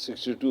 62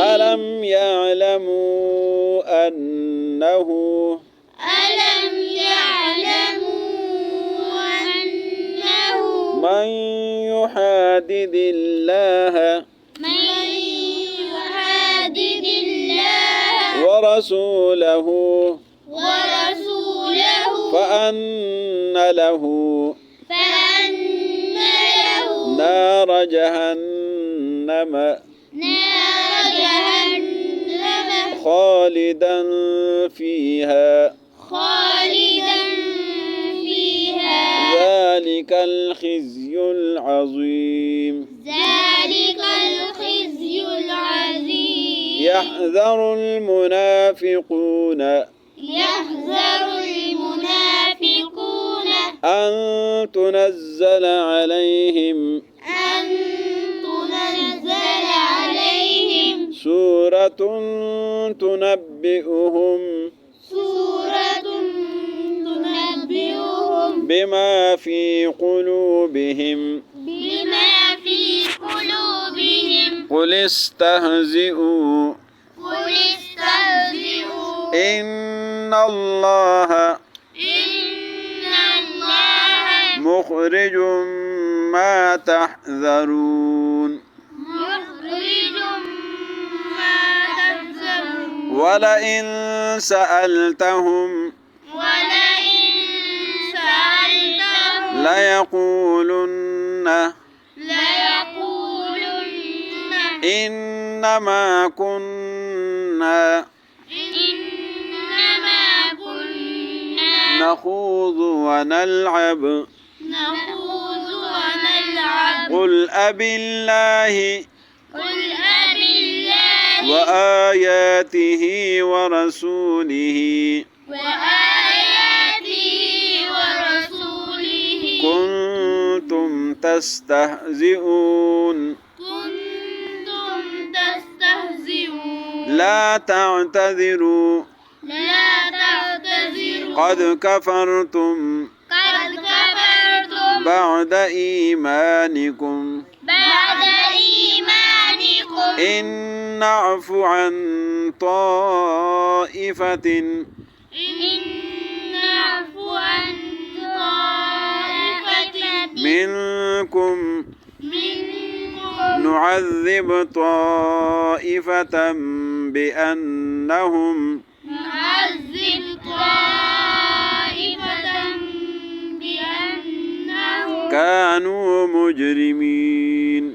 ألم يعلموا أنه من يحادد الله ورسوله فأن له نار جهنم خالدا فيها ذلك الخزي العظيم يحذر المنافقون أن تنزل عليهم سورة تنبئهم بما في قلوبهم قل استهزئوا إن الله مخرج ما تحذرون ولئن سألتهم ليقولن إنما كنا نخوض ونلعب قل أبالله وآياته ورسوله كنتم تستهزئون لا تعتذروا قد كفرتم بعد إيمانكم إن نعف عن طائفة منكم نعذب طائفة بأنهم كانوا مجرمين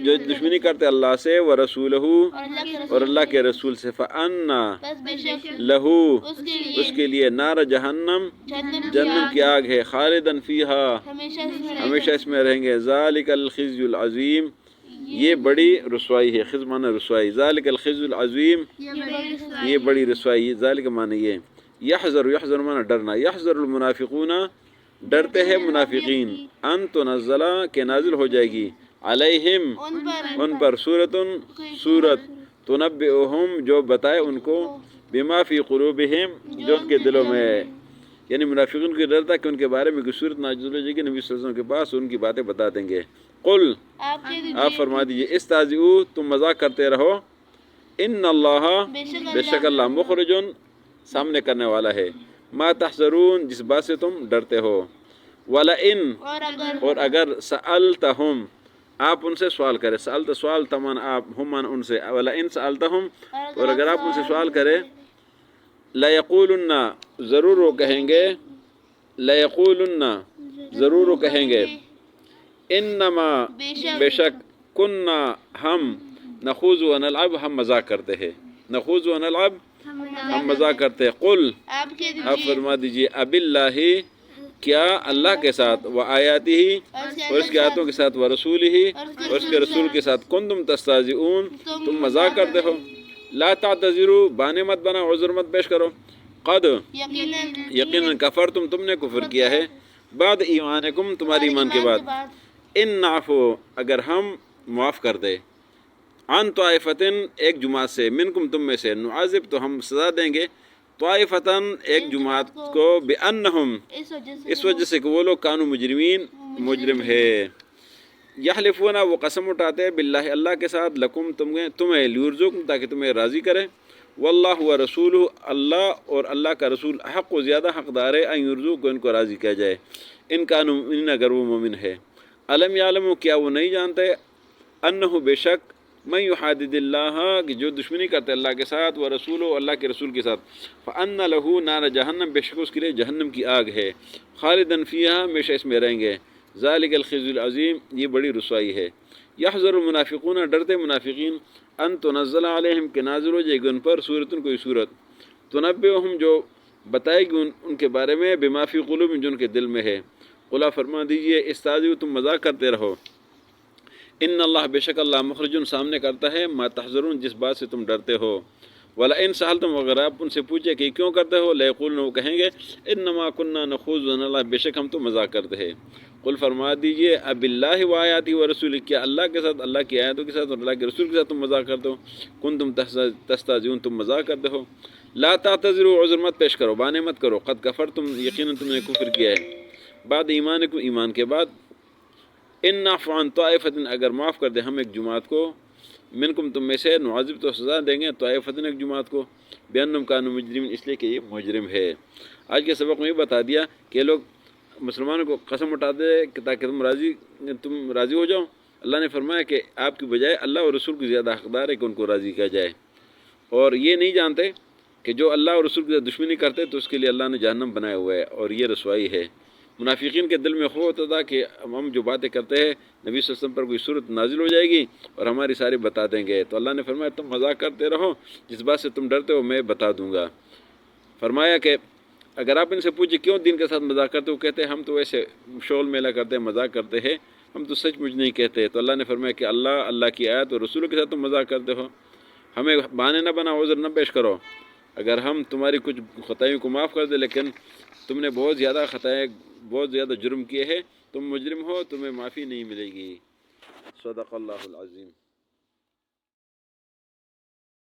جو دشمنی کرتے اللہ سے ورسولہ اور اللہ کے اور اللہ کے رسول سے فأنا بس بے شک لہو اس اس کے لیے نار جہنم جہنم کی آگ ہے خالدن فیہا ہمیشہ اس میں رہیں گے ذالک الخزی العظیم یہ بڑی رسوائی ہے خزی معنی رسوائی ذالک الخزی العظیم یہ بڑی رسوائی ذالک معنی یہ یحذر معنی ڈرنا یحذر المنافقون ڈرتے ہیں منافقین ان تنزل کہ نازل ہو جائے گی علیہم ان پر سورت تنبئہم جو بتائے ان کو بما فی قلوبہم جو ان کے دلوں میں ہے یعنی منافقین کو ڈر تھا کہ ان کے بارے میں کوئی صورت نازل ہو جائے گی نبی صلی اللہ علیہ وسلم کے پاس ان کی باتیں بتا دیں گے قل آپ فرما دیجئے استہزئوا تم مذاق کرتے رہو ان اللہ بے شک اللہ مخرجن سامنے کرنے والا ہے ما تحذرون جس بات سے تم ڈرتے ہو ولئن اور اگر سألتہم آپ ان سے سوال کرے سألت سوال تمن آپ ہم ان سے ولئن سألتہم اور اگر آپ ان سے سوال کرے لَيَقُولُنَّ ضرور وہ کہیں گے لَيَقُولُنَّ ضرور وہ کہیں گے انما بے شک کننا ہم نخوض و نلعب ہم مذاق کرتے ہیں نخوض و نلعب ہم مذاق کرتے ہیں قل آپ فرما دیجئے اب اللہ کیا اللہ کے ساتھ و آیاتی ہی اور اس کے آیاتوں کے ساتھ و رسول ہی اور اس کے رسول کے ساتھ کنتم تستہزئون تم مذاق کرتے ہو لا تعتذروا بہانے مت بنا عذر مت پیش کرو قد یقیناً کفرتم تم نے کفر کیا ہے بعد ایمانکم تمہاری ایمان کے بعد ان نعفو اگر ہم معاف کر دے عن طائفتن ایک جماعت سے منکم تم میں سے نعذب تو ہم سزا دیں گے طائفتن ایک جماعت کو بأنہم اس وجہ سے کہ وہ لوگ کانوا مجرمین مجرم ہے یحلفون وہ قسم اٹھاتے ہیں باللہ اللہ کے ساتھ لکم تمہیں لیرزقکم تاکہ تمہیں راضی کرے واللہ و رسولہ اللہ اور اللہ کا رسول حق و زیادہ حقدار ہے ان یرزق کو ان کو راضی کیا جائے ان کانوا مؤمنین اگر وہ مومن ہے علم یعلم کیا وہ نہیں جانتے انہ بے شک من یحادد اللہ کہ جو دشمنی کرتے اللہ کے ساتھ و رسول و اللہ کے رسول کے ساتھ فان لہ نار جہنم بے شک اس کے لیے جہنم کی آگ ہے خالدن فیہا ہمیشہ اس میں رہیں گے ذالک الخزی العظیم یہ بڑی رسوائی ہے یحذر المنافقون ڈرتے منافقین ان تنزل علیہم کہ نازل ہو جائے گی ان پر سورتن کوئی صورت تنبئہم جو بتائے گی ان کے بارے میں بما فی قلوبہم جو ان کے دل میں ہے قل فرما دیجئے استہزئوا تم مذاق کرتے رہو ان اللہ بے شک اللہ مخرجن سامنے کرتا ہے ما تحذرون جس بات سے تم ڈرتے ہو ولئن سألتم اگر آپ ان سے پوچھے کہ کیوں کرتے ہو لیقولن وہ کہیں گے انما کننا نخوض ونلعب بے شک ہم تو مذاق کرتے ہیں قل فرما دیجئے اب اللہ و آیاتی و رسول کیا اللہ کے ساتھ اللہ کی آیاتوں کے ساتھ اور اللہ کے رسول کے ساتھ تم مذاق کرتے ہو کنتم تستہزئون تم مذاق کرتے ہو لا تعتذروا عذر مت پیش کرو بہانے مت کرو قد کفرتم یقیناً تم نے کفر کیا ہے بعد ایمانکم ایمان کے بعد ان نعفو عن طائفۃ اگر معاف کر دیں ہم ایک جماعت کو منکم تم میں سے نعذب تو سزا دیں گے طائفۃ ایک جماعت کو بأنہم کانوا مجرمین اس لیے کہ یہ مجرم ہے آج کے سبق میں یہ بتا دیا کہ لوگ مسلمانوں کو قسم اٹھاتے کہ تاکہ تم راضی ہو جاؤ اللہ نے فرمایا کہ آپ کی بجائے اللہ اور رسول کو زیادہ حقدار ہے کہ ان کو راضی کیا جائے اور یہ نہیں جانتے کہ جو اللہ اور رسول کی دشمنی کرتے تو اس کے لیے اللہ نے جہنم بنایا ہوا ہے اور یہ رسوائی ہے منافقین کے دل میں خوف ہوتا تھا کہ ہم جو باتیں کرتے ہیں نبی صلی اللہ علیہ وسلم پر کوئی صورت نازل ہو جائے گی اور ہماری ساری بتا دیں گے تو اللہ نے فرمایا تم مذاق کرتے رہو جس بات سے تم ڈرتے ہو میں بتا دوں گا فرمایا کہ اگر آپ ان سے پوچھیں کیوں دین کے ساتھ مذاق کرتے ہو کہتے ہیں ہم تو ویسے شول میلہ کرتے ہیں مذاق کرتے ہیں ہم تو سچ مجھ نہیں کہتے تو اللہ نے فرمایا کہ اللہ کی آیت اور رسولوں کے ساتھ تم مذاق کرتے ہو ہمیں بہانے نہ بنا عذر نہ پیش کرو اگر ہم تمہاری کچھ خطائیوں کو معاف کر دیں لیکن تم نے بہت زیادہ خطائیں بہت زیادہ جرم کیے ہیں تم مجرم ہو تمہیں معافی نہیں ملے گی صدق اللہ العظیم